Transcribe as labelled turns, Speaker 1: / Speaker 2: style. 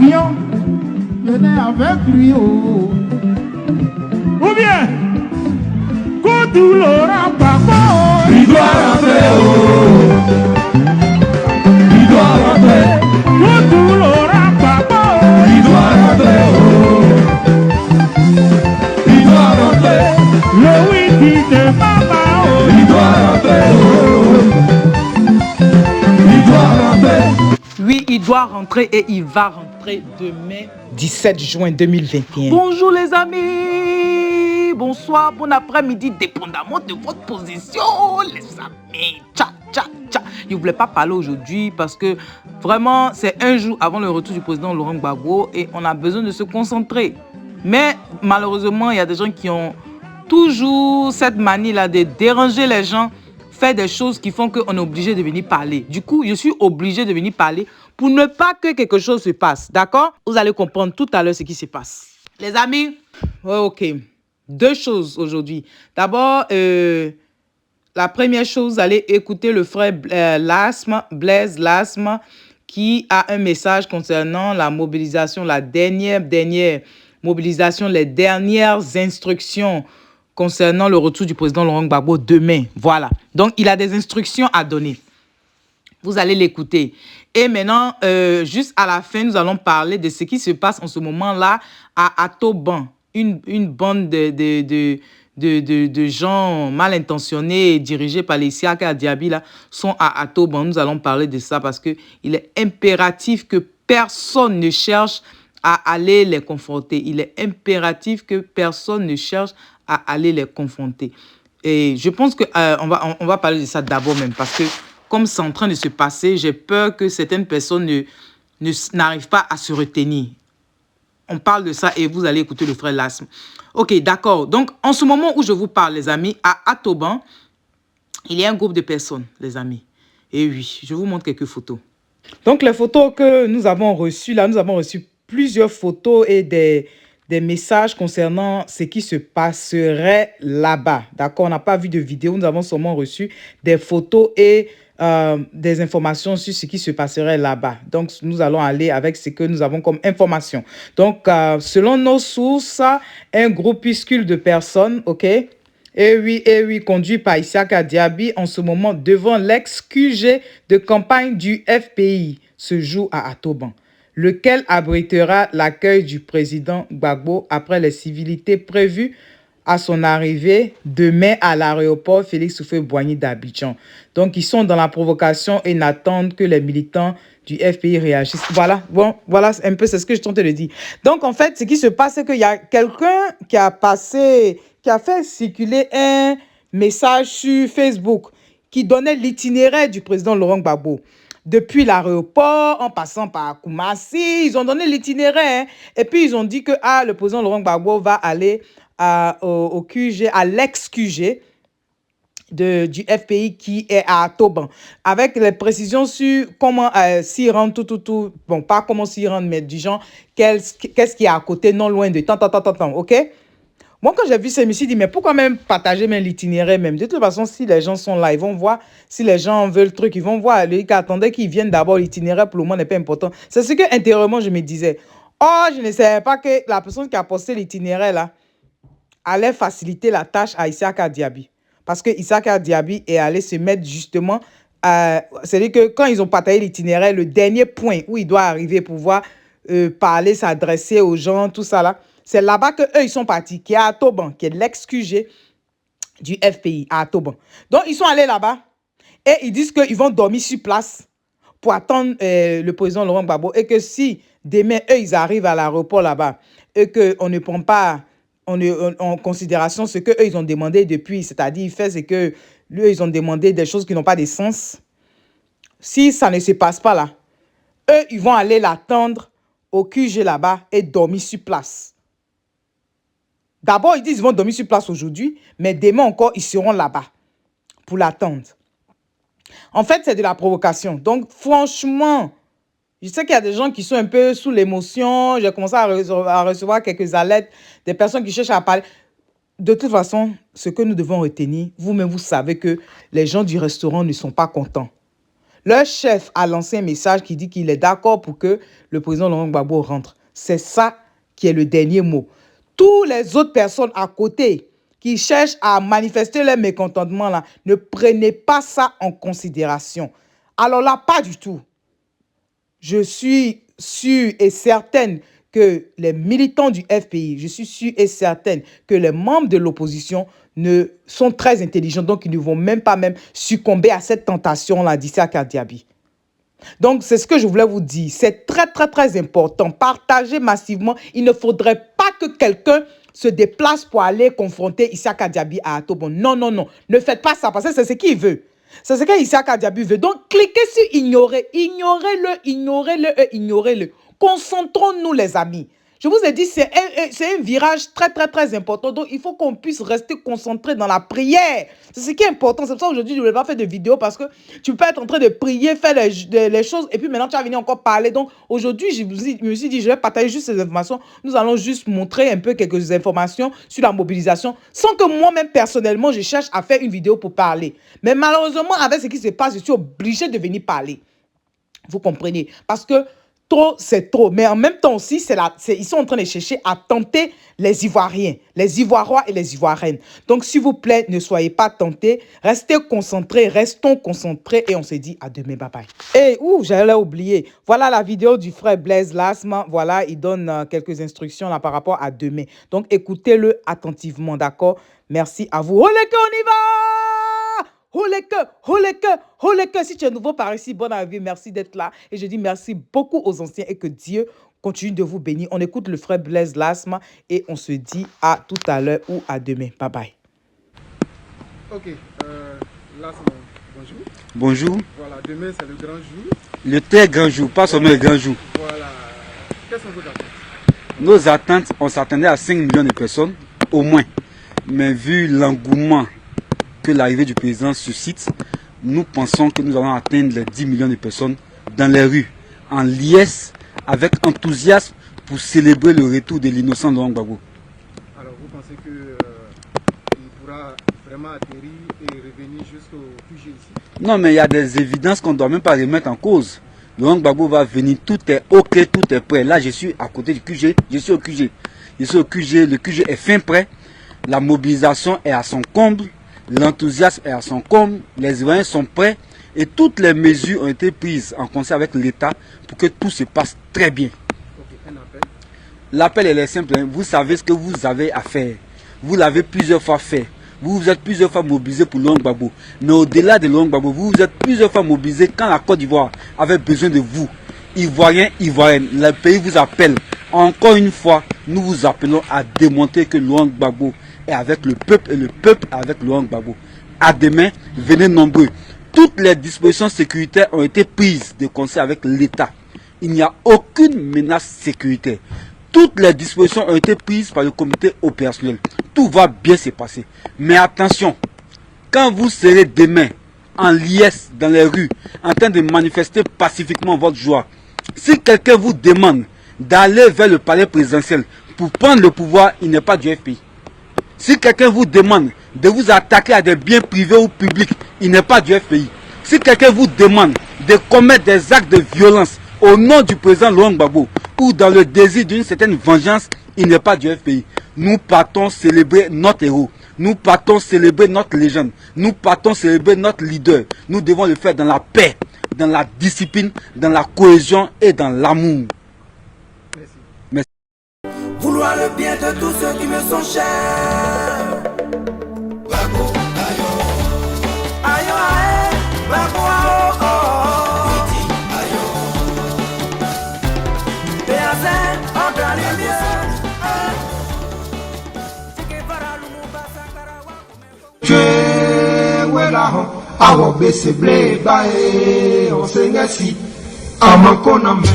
Speaker 1: l'avion, venez avec lui. Oh. Ou bien, Koutou Laurent Gbagbo, il doit rentrer. Oh. Il doit rentrer. Koutou Laurent Gbagbo, il doit rentrer. Oh. Il doit rentrer. Le wiki de Mama, oh. Il doit rentrer. Oh. Il doit rentrer.
Speaker 2: Oui, il doit rentrer et il va rentrer demain, 17 juin 2021. Bonjour les amis, bonsoir, bon après-midi, dépendamment de votre position, les amis. Tcha, tcha, tcha. Je ne voulais pas parler aujourd'hui parce que vraiment, c'est un jour avant le retour du président Laurent Gbagbo et on a besoin de se concentrer. Mais malheureusement, il y a des gens qui ont toujours cette manie-là de déranger les gens, faire des choses qui font qu'on est obligé de venir parler. Du coup, je suis obligé de venir parler pour ne pas que quelque chose se passe. D'accord? Vous allez comprendre tout à l'heure ce qui se passe. Les amis, ouais, ok. Deux choses aujourd'hui. D'abord, la première chose, vous allez écouter le frère Blaise Lasme, qui a un message concernant la mobilisation, la dernière mobilisation, les dernières instructions concernant le retour du président Laurent Gbagbo demain. Voilà. Donc, il a des instructions à donner. Vous allez l'écouter. Et maintenant, juste à la fin, nous allons parler de ce qui se passe en ce moment-là à Atoban. Une bande de gens mal intentionnés dirigés par les Isiaka Diaby là, sont à Atoban. Nous allons parler de ça parce qu'il est impératif que personne ne cherche à aller les confronter. Il est impératif que personne ne cherche à aller les confronter. Et je pense qu'on on va parler de ça d'abord même parce que comme c'est en train de se passer, j'ai peur que certaines personnes n'arrivent pas à se retenir. On parle de ça et vous allez écouter le frère Lasme. Ok, d'accord. Donc, en ce moment où je vous parle, les amis, à Atoban, il y a un groupe de personnes, les amis. Et oui, je vous montre quelques photos. Donc, les photos que nous avons reçues, là, nous avons reçu plusieurs photos et des messages concernant ce qui se passerait là-bas. D'accord? On n'a pas vu de vidéo, nous avons seulement reçu des photos et des informations sur ce qui se passerait là-bas. Donc, nous allons aller avec ce que nous avons comme information. Donc, selon nos sources, un groupuscule de personnes, ok? Et oui, conduit par Isiaka Diaby en ce moment devant l'ex-QG de campagne du FPI se joue à Atoban, lequel abritera l'accueil du président Gbagbo après les civilités prévues à son arrivée demain à l'aéroport Félix Houphouët-Boigny d'Abidjan. Donc, ils sont dans la provocation et n'attendent que les militants du FPI réagissent. Voilà, bon, voilà un peu, c'est ce que je tentais de dire. Donc, en fait, ce qui se passe, c'est qu'il y a quelqu'un qui a fait circuler un message sur Facebook qui donnait l'itinéraire du président Laurent Gbagbo. Depuis l'aéroport, en passant par Koumassi, ils ont donné l'itinéraire. Et puis, ils ont dit que le président Laurent Gbagbo va aller au QG, à l'ex-QG du FPI qui est à Atoban, avec les précisions sur comment s'y rendre, tout. Bon, pas comment s'y rendre, mais du genre, qu'est-ce qui est à côté, non loin de tant, ok? Moi, quand j'ai vu ça, je me suis dit, mais pourquoi même partager même l'itinéraire même? De toute façon, si les gens sont là, ils vont voir. Si les gens veulent le truc, ils vont voir. Les gars attendaient qu'ils viennent d'abord. L'itinéraire, pour le moment, n'est pas important. C'est ce que, intérieurement, je me disais. Oh, je ne savais pas que la personne qui a posté l'itinéraire, là, allait faciliter la tâche à Isiaka Diaby. Parce que Isiaka Diaby est allé se mettre justement... c'est-à-dire que quand ils ont partagé l'itinéraire, le dernier point où il doit arriver pour pouvoir parler, s'adresser aux gens, tout ça là, c'est là-bas qu'eux, ils sont partis, qui est à Atoban, qui est l'ex-QG du FPI, à Atoban. Donc, ils sont allés là-bas et ils disent qu'ils vont dormir sur place pour attendre le président Laurent Gbagbo et que si demain, eux, ils arrivent à l'aéroport là-bas et qu'on ne prend pas en considération ce qu'eux, ils ont demandé depuis, c'est-à-dire, il fait ce que eux, ils ont demandé des choses qui n'ont pas de sens. Si ça ne se passe pas là, eux, ils vont aller l'attendre au QG là-bas et dormir sur place. D'abord, ils disent qu'ils vont dormir sur place aujourd'hui, mais demain encore, ils seront là-bas pour l'attendre. En fait, c'est de la provocation. Donc, franchement, je sais qu'il y a des gens qui sont un peu sous l'émotion. J'ai commencé à recevoir quelques alertes, des personnes qui cherchent à parler. De toute façon, ce que nous devons retenir, vous-même, vous savez que les gens du restaurant ne sont pas contents. Leur chef a lancé un message qui dit qu'il est d'accord pour que le président Laurent Gbagbo rentre. C'est ça qui est le dernier mot. Toutes les autres personnes à côté qui cherchent à manifester leur mécontentement, là, ne prenez pas ça en considération. Alors là, pas du tout. Je suis sûre et certaine que les militants du FPI, je suis sûre et certaine que les membres de l'opposition sont très intelligents, donc ils ne vont même pas succomber à cette tentation-là d'Issaka Diaby. Donc, c'est ce que je voulais vous dire. C'est très, très, très important. Partagez massivement. Il ne faudrait pas que quelqu'un se déplace pour aller confronter Issaka Diaby à Atobon. Non, non, non. Ne faites pas ça parce que c'est ce qu'il veut. C'est ce que Issaka Diaby veut. Donc, cliquez sur ignorer. Ignorez-le, ignorez-le, ignorez-le. Concentrons-nous, les amis. Je vous ai dit, c'est un virage très, très, très important. Donc, il faut qu'on puisse rester concentré dans la prière. C'est ce qui est important. C'est pour ça qu'aujourd'hui, je ne vais pas faire de vidéo parce que tu peux être en train de prier, faire les choses et puis maintenant, tu vas venir encore parler. Donc, aujourd'hui, je me suis dit, je vais partager juste ces informations. Nous allons juste montrer un peu quelques informations sur la mobilisation sans que moi-même, personnellement, je cherche à faire une vidéo pour parler. Mais malheureusement, avec ce qui se passe, je suis obligé de venir parler. Vous comprenez? Parce que trop, c'est trop. Mais en même temps aussi, ils sont en train de chercher à tenter les Ivoiriens, les Ivoirois et les Ivoiriennes. Donc, s'il vous plaît, ne soyez pas tentés. Restez concentrés, restons concentrés et on se dit à demain. Bye bye. Et, j'allais oublier. Voilà la vidéo du frère Blaise Lasma. Voilà, il donne quelques instructions là par rapport à demain. Donc, écoutez-le attentivement, d'accord? Merci à vous. Oleke, on y va! Holeke, si tu es nouveau par ici, bonne avis, merci d'être là. Et je dis merci beaucoup aux anciens et que Dieu continue de vous bénir. On écoute le frère Blaise Lasma et on se dit à tout à l'heure ou à demain. Bye bye.
Speaker 1: Ok, Lasma, bonjour.
Speaker 3: Bonjour.
Speaker 1: Voilà, demain c'est le grand jour.
Speaker 3: Le très grand jour, pas seulement le grand jour.
Speaker 1: Voilà, quelles sont vos attentes?
Speaker 3: Nos attentes, on s'attendait à 5 millions de personnes, au moins. Mais vu l'engouement que l'arrivée du président suscite, nous pensons que nous allons atteindre les 10 millions de personnes dans les rues, en liesse, avec enthousiasme, pour célébrer le retour de l'innocent Laurent Gbagbo.
Speaker 1: Alors vous pensez qu'il pourra vraiment atterrir et revenir jusqu'au QG ici?
Speaker 3: Non, mais il y a des évidences qu'on ne doit même pas remettre en cause. Laurent Gbagbo va venir, tout est ok, tout est prêt. Là, je suis à côté du QG, je suis au QG. Je suis au QG, le QG est fin prêt, la mobilisation est à son comble. L'enthousiasme est à son comble, les Ivoiriens sont prêts et toutes les mesures ont été prises en concert avec l'État pour que tout se passe très bien.
Speaker 1: Okay, un appel.
Speaker 3: L'appel est simple, hein. Vous savez ce que vous avez à faire. Vous l'avez plusieurs fois fait. Vous vous êtes plusieurs fois mobilisé pour Laurent Gbagbo. Mais au-delà de Laurent Gbagbo, vous vous êtes plusieurs fois mobilisé quand la Côte d'Ivoire avait besoin de vous. Ivoiriens, Ivoiriennes, le pays vous appelle. Encore une fois, nous vous appelons à démontrer que Laurent Gbagbo est avec le peuple et le peuple avec Laurent Gbagbo. À demain, venez nombreux. Toutes les dispositions sécuritaires ont été prises de concert avec l'État. Il n'y a aucune menace sécuritaire. Toutes les dispositions ont été prises par le comité opérationnel. Tout va bien se passer. Mais attention, quand vous serez demain en liesse dans les rues, en train de manifester pacifiquement votre joie, si quelqu'un vous demande d'aller vers le palais présidentiel pour prendre le pouvoir, il n'est pas du FPI. Si quelqu'un vous demande de vous attaquer à des biens privés ou publics, il n'est pas du FPI. Si quelqu'un vous demande de commettre des actes de violence au nom du président Laurent Gbagbo ou dans le désir d'une certaine vengeance, il n'est pas du FPI. Nous partons célébrer notre héros. Nous partons célébrer notre légende. Nous partons célébrer notre leader. Nous devons le faire dans la paix, dans la discipline, dans la cohésion et dans l'amour.
Speaker 1: Merci.
Speaker 4: Vouloir le bien de tous ceux qui me sont chers. Gbagbo, ayo. Ayo, aye. Gbagbo, oh, oh, oh. Iti, ayo. Béazin, encore les mieux.
Speaker 5: Awo bese ble bae, on se ngasi, amakona me.